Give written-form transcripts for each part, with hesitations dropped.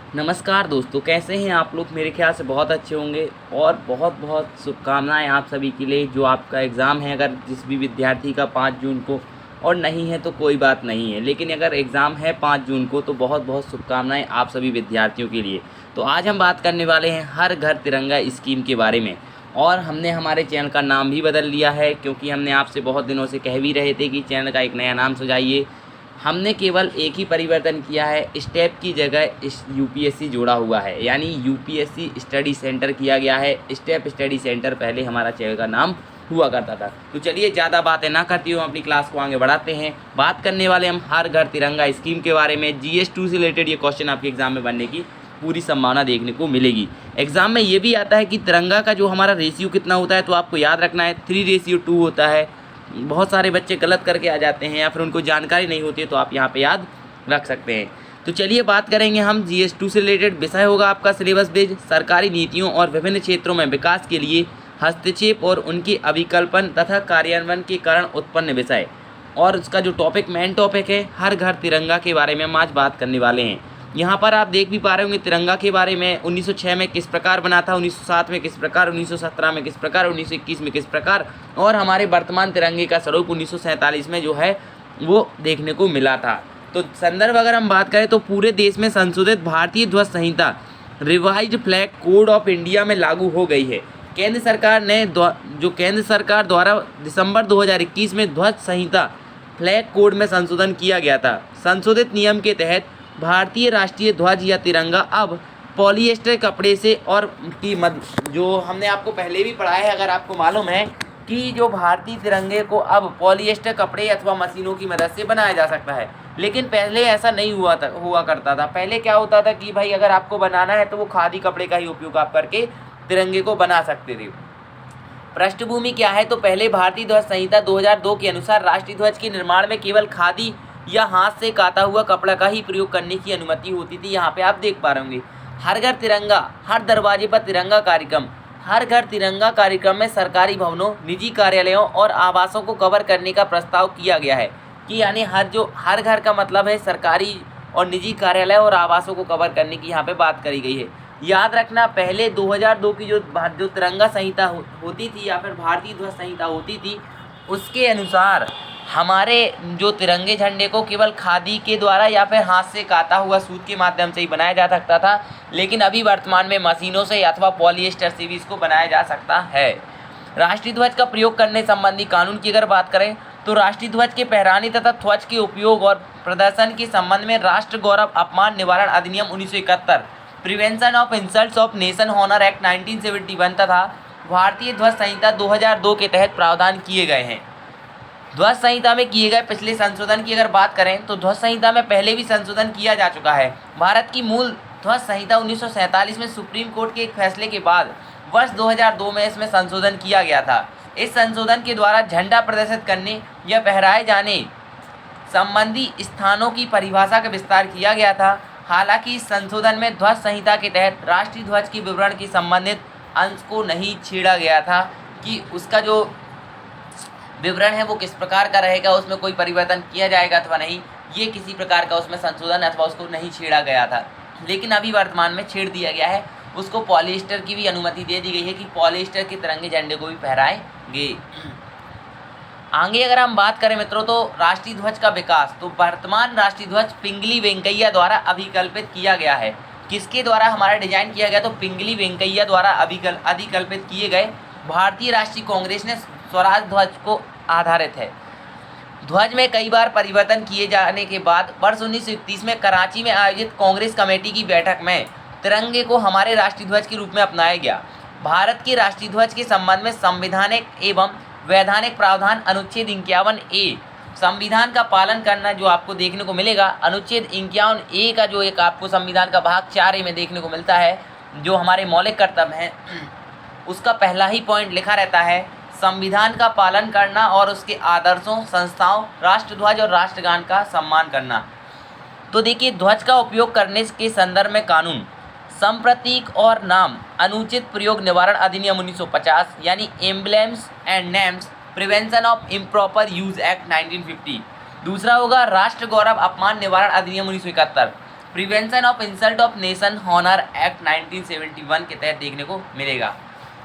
नमस्कार दोस्तों, कैसे हैं आप लोग। मेरे ख्याल से बहुत अच्छे होंगे और बहुत बहुत शुभकामनाएं आप सभी के लिए। जो आपका एग्ज़ाम है, अगर जिस भी विद्यार्थी का 5 जून को और नहीं है तो कोई बात नहीं है, लेकिन अगर एग्ज़ाम है 5 जून को तो बहुत बहुत शुभकामनाएं आप सभी विद्यार्थियों के लिए। तो आज हम बात करने वाले हैं हर घर तिरंगा स्कीम के बारे में। और हमने हमारे चैनल का नाम भी बदल लिया है, क्योंकि हमने आपसे बहुत दिनों से कह भी रहे थे कि चैनल का एक नया नाम सुझाइए। हमने केवल एक ही परिवर्तन किया है, स्टेप की जगह इस यूपीएससी जोड़ा हुआ है, यानी यूपीएससी स्टडी सेंटर किया गया है। स्टेप स्टडी सेंटर पहले हमारा चैनल का नाम हुआ करता था। तो चलिए ज़्यादा बातें ना करती हुए अपनी क्लास को आगे बढ़ाते हैं। बात करने वाले हम हर घर तिरंगा स्कीम के बारे में। GS2 से रिलेटेड ये क्वेश्चन आपके एग्जाम में बनने की पूरी संभावना देखने को मिलेगी। एग्जाम में ये भी आता है कि तिरंगा का जो हमारा रेशियो कितना होता है, तो आपको याद रखना है 3:2 होता है। बहुत सारे बच्चे गलत करके आ जाते हैं या फिर उनको जानकारी नहीं होती है, तो आप यहाँ पे याद रख सकते हैं। तो चलिए बात करेंगे हम GS2 से रिलेटेड। विषय होगा आपका सिलेबस बेस्ड, सरकारी नीतियों और विभिन्न क्षेत्रों में विकास के लिए हस्तक्षेप और उनके अभिकल्पन तथा कार्यान्वयन के कारण उत्पन्न विषय। और उसका जो टॉपिक मेन टॉपिक है, हर घर तिरंगा के बारे में हम आज बात करने वाले हैं। यहाँ पर आप देख भी पा रहे होंगे तिरंगा के बारे में 1906 में किस प्रकार बना था, 1907 में किस प्रकार, 1917 में किस प्रकार, 1921 में किस प्रकार, और हमारे वर्तमान तिरंगे का स्वरूप 1947 में जो है वो देखने को मिला था। तो संदर्भ अगर हम बात करें तो पूरे देश में संशोधित भारतीय ध्वज संहिता revised flag code of India में लागू हो गई है। केंद्र सरकार ने केंद्र सरकार द्वारा दिसंबर 2021 में ध्वज संहिता फ्लैग कोड में संशोधन किया गया था। संशोधित नियम के तहत भारतीय राष्ट्रीय ध्वज या तिरंगा अब पॉलिएस्टर कपड़े से और की मद जो हमने आपको पहले भी पढ़ा है, अगर आपको मालूम है कि जो भारतीय तिरंगे को अब पॉलिएस्टर कपड़े अथवा मशीनों की मदद से बनाया जा सकता है। लेकिन पहले ऐसा नहीं हुआ करता था। पहले क्या होता था कि भाई अगर आपको बनाना है तो वो खादी कपड़े का ही उपयोग आप करके तिरंगे को बना सकते थे। पृष्ठभूमि क्या है, तो पहले भारतीय ध्वज संहिता 2002 के अनुसार राष्ट्रीय ध्वज के निर्माण में केवल खादी या हाथ से काता हुआ कपड़ा का ही प्रयोग करने की अनुमति होती थी। यहाँ पे आप देख पा रहे होंगे हर घर तिरंगा, हर दरवाजे पर तिरंगा कार्यक्रम। हर घर तिरंगा कार्यक्रम में सरकारी भवनों, निजी कार्यालयों और आवासों को कवर करने का प्रस्ताव किया गया है। कि यानी हर घर का मतलब है सरकारी और निजी कार्यालय और आवासों को कवर करने की यहाँ पे बात करी गई है। याद रखना, पहले 2002 की जो तिरंगा संहिता होती थी या फिर भारतीय ध्वज संहिता होती थी, उसके अनुसार हमारे जो तिरंगे झंडे को केवल खादी के द्वारा या फिर हाथ से काता हुआ सूत के माध्यम से ही बनाया जा सकता था। लेकिन अभी वर्तमान में मशीनों से अथवा पॉलिएस्टर से भी इसको बनाया जा सकता है। राष्ट्रीय ध्वज का प्रयोग करने संबंधी कानून की अगर बात करें तो राष्ट्रीय ध्वज के फहराने तथा ध्वज के उपयोग और प्रदर्शन के संबंध में राष्ट्र गौरव अपमान निवारण अधिनियम 1971, prevention of insults of nation honour act 1971 तथा भारतीय ध्वज संहिता 2002 के तहत प्रावधान किए गए हैं। ध्वज संहिता में किए गए पिछले संशोधन की अगर बात करें तो ध्वज संहिता में पहले भी संशोधन किया जा चुका है। भारत की मूल ध्वज संहिता 1947 में सुप्रीम कोर्ट के एक फैसले के बाद वर्ष 2002 में इसमें संशोधन किया गया था। इस संशोधन के द्वारा झंडा प्रदर्शित करने या फहराए जाने संबंधी स्थानों की परिभाषा का विस्तार किया गया था। हालांकि इस संशोधन में ध्वज संहिता के तहत राष्ट्रीय ध्वज के विवरण के संबंधित अंश को नहीं छेड़ा गया था कि उसका जो विवरण है वो किस प्रकार का रहेगा, उसमें कोई परिवर्तन किया जाएगा अथवा नहीं, ये किसी प्रकार का उसमें संशोधन अथवा उसको नहीं छेड़ा गया था। लेकिन अभी वर्तमान में छेड़ दिया गया है, उसको पॉलिएस्टर की भी अनुमति दे दी गई है कि पॉलिएस्टर के तिरंगे झंडे को भी फहराएंगे। आगे अगर हम बात करें मित्रों तो राष्ट्रीय ध्वज का विकास, तो वर्तमान राष्ट्रीय ध्वज पिंगली वेंकैया द्वारा अभिकल्पित किया गया है। किसके द्वारा हमारा डिजाइन किया गया, तो पिंगली वेंकैया द्वारा अधिकल्पित किए गए। भारतीय राष्ट्रीय कांग्रेस ने स्वराज ध्वज को आधारित है। ध्वज में कई बार परिवर्तन किए जाने के बाद वर्ष 1931 में कराची में आयोजित कांग्रेस कमेटी की बैठक में तिरंगे को हमारे राष्ट्रीय ध्वज के रूप में अपनाया गया। भारत के राष्ट्रीय ध्वज के संबंध में संवैधानिक एवं वैधानिक प्रावधान अनुच्छेद 51A संविधान का पालन करना जो आपको देखने को मिलेगा। अनुच्छेद 51A का जो एक आपको संविधान का भाग 4A में देखने को मिलता है, जो हमारे मौलिक कर्तव्य हैं, उसका पहला ही पॉइंट लिखा रहता है संविधान का पालन करना और उसके आदर्शों, संस्थाओं, राष्ट्रध्वज और राष्ट्रगान का सम्मान करना। तो देखिए, ध्वज का उपयोग करने के संदर्भ में कानून संप्रतीक और नाम अनुचित प्रयोग निवारण अधिनियम 1950 यानी emblems and names prevention of improper use act 1950। दूसरा होगा राष्ट्र गौरव अपमान निवारण अधिनियम 1971। Prevention of insult of nation honour act 1971 के तहत देखने को मिलेगा।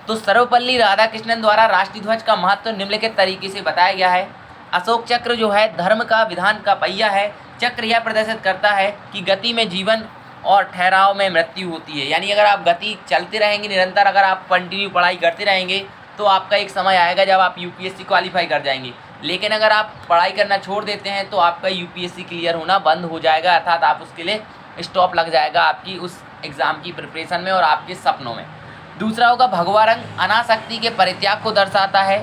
तो सर्वपल्ली राधाकृष्णन द्वारा राष्ट्रीय ध्वज का महत्व निम्नलिखित तरीके से बताया गया है। अशोक चक्र जो है धर्म का विधान का पहिया है। चक्र यह प्रदर्शित करता है कि गति में जीवन और ठहराव में मृत्यु होती है। यानी अगर आप गति चलते रहेंगे निरंतर, अगर आप कंटिन्यू पढ़ाई करते रहेंगे तो आपका एक समय आएगा जब आप यूपीएससी क्वालिफाई कर जाएंगे। लेकिन अगर आप पढ़ाई करना छोड़ देते हैं तो आपका यूपीएससी क्लियर होना बंद हो जाएगा, अर्थात आप उसके लिए स्टॉप लग जाएगा आपकी उस एग्ज़ाम की प्रिपरेशन में और आपके सपनों में। दूसरा होगा भगवा रंग अनासक्ति के परित्याग को दर्शाता है।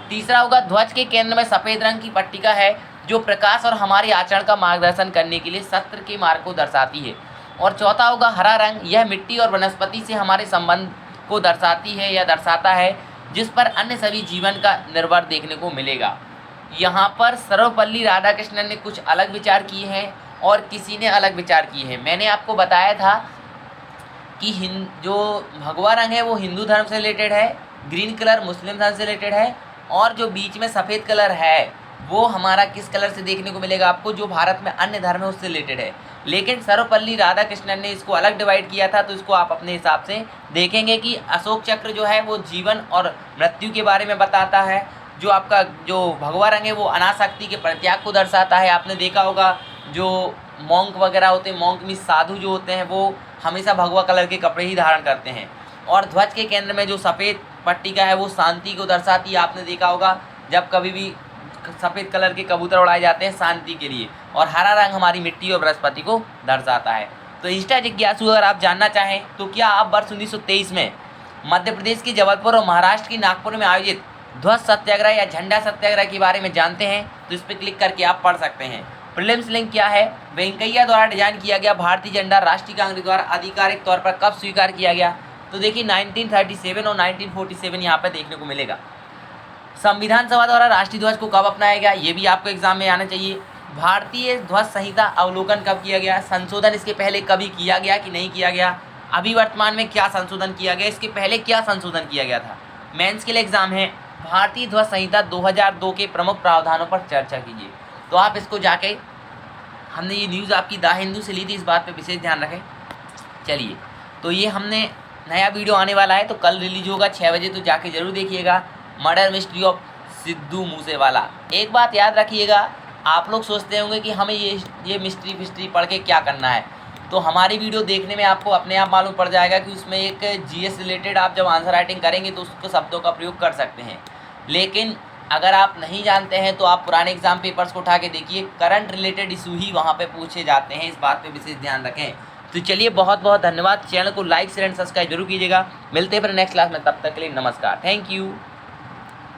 तीसरा होगा ध्वज के केंद्र में सफ़ेद रंग की पट्टिका है जो प्रकाश और हमारे आचरण का मार्गदर्शन करने के लिए सत्र के मार्ग को दर्शाती है। और चौथा होगा हरा रंग, यह मिट्टी और वनस्पति से हमारे संबंध को दर्शाती है या दर्शाता है, जिस पर अन्य सभी जीवन का निर्भर देखने को मिलेगा। यहाँ पर सर्वपल्ली राधाकृष्णन ने कुछ अलग विचार किए हैं और किसी ने अलग विचार किए हैं। मैंने आपको बताया था कि जो भगवा रंग है वो हिंदू धर्म से रिलेटेड है, ग्रीन कलर मुस्लिम धर्म से रिलेटेड है, और जो बीच में सफ़ेद कलर है वो हमारा किस कलर से देखने को मिलेगा आपको, जो भारत में अन्य धर्म है उससे रिलेटेड है। लेकिन सर्वपल्ली राधाकृष्णन ने इसको अलग डिवाइड किया था, तो इसको आप अपने हिसाब से देखेंगे कि अशोक चक्र जो है वो जीवन और मृत्यु के बारे में बताता है। जो आपका जो भगवा रंग है वो अनासक्ति के परित्याग को दर्शाता है। आपने देखा होगा जो मॉन्क वगैरह होते हैं, मॉन्क में साधु जो होते हैं वो हमेशा भगवा कलर के कपड़े ही धारण करते हैं। और ध्वज के केंद्र में जो सफ़ेद पट्टिका है वो शांति को दर्शाती है। आपने देखा होगा जब कभी भी सफ़ेद कलर के कबूतर उड़ाए जाते हैं शांति के लिए। और हरा रंग हमारी मिट्टी और बृहस्पति को दर्शाता है। तो इंस्टा जिज्ञासु अगर आप जानना चाहें तो क्या आप वर्ष 1923 में मध्य प्रदेश की जबलपुर और महाराष्ट्र की नागपुर में आयोजित ध्वज सत्याग्रह या झंडा सत्याग्रह के बारे में जानते हैं? तो इस पर क्लिक करके आप पढ़ सकते हैं। प्रीलिम्स लिंक क्या है? वेंकैया द्वारा डिजाइन किया गया भारतीय झंडा राष्ट्रीय कांग्रेस द्वारा आधिकारिक तौर पर कब स्वीकार किया गया? तो देखिए 1937 और 1947 यहाँ पर देखने को मिलेगा। संविधान सभा द्वारा राष्ट्रीय ध्वज को कब अपनाया गया? ये भी आपको एग्जाम में आना चाहिए। भारतीय ध्वज संहिता अवलोकन कब किया गया? संशोधन इसके पहले कभी किया गया कि नहीं किया गया? अभी वर्तमान में क्या संशोधन किया गया? इसके पहले क्या संशोधन किया गया था? मेंस के लिए एग्जाम है। भारतीय ध्वज संहिता 2002 के प्रमुख प्रावधानों पर चर्चा कीजिए। तो आप इसको जाके, हमने ये न्यूज़ आपकी द हिंदू से ली थी, इस बात पे विशेष ध्यान रखें। चलिए, तो ये हमने नया वीडियो आने वाला है, तो कल रिलीज होगा 6 बजे, तो जाके ज़रूर देखिएगा। Murder mystery of Sidhu Moosewala. एक बात याद रखिएगा, आप लोग सोचते होंगे कि हमें ये मिस्ट्री फिस्ट्री पढ़ के क्या करना है, तो हमारी वीडियो देखने में आपको अपने आप मालूम पड़ जाएगा कि उसमें एक जीएस रिलेटेड आप जब आंसर राइटिंग करेंगे तो उसको शब्दों का प्रयोग कर सकते हैं। लेकिन अगर आप नहीं जानते हैं तो आप पुराने एग्जाम पेपर्स को उठा के देखिए, करंट रिलेटेड इशू ही वहाँ पे पूछे जाते हैं। इस बात पे विशेष ध्यान रखें। तो चलिए, बहुत बहुत धन्यवाद। चैनल को लाइक शेयर एंड सब्सक्राइब जरूर कीजिएगा। मिलते हैं फिर नेक्स्ट क्लास में, तब तक के लिए नमस्कार, थैंक यू।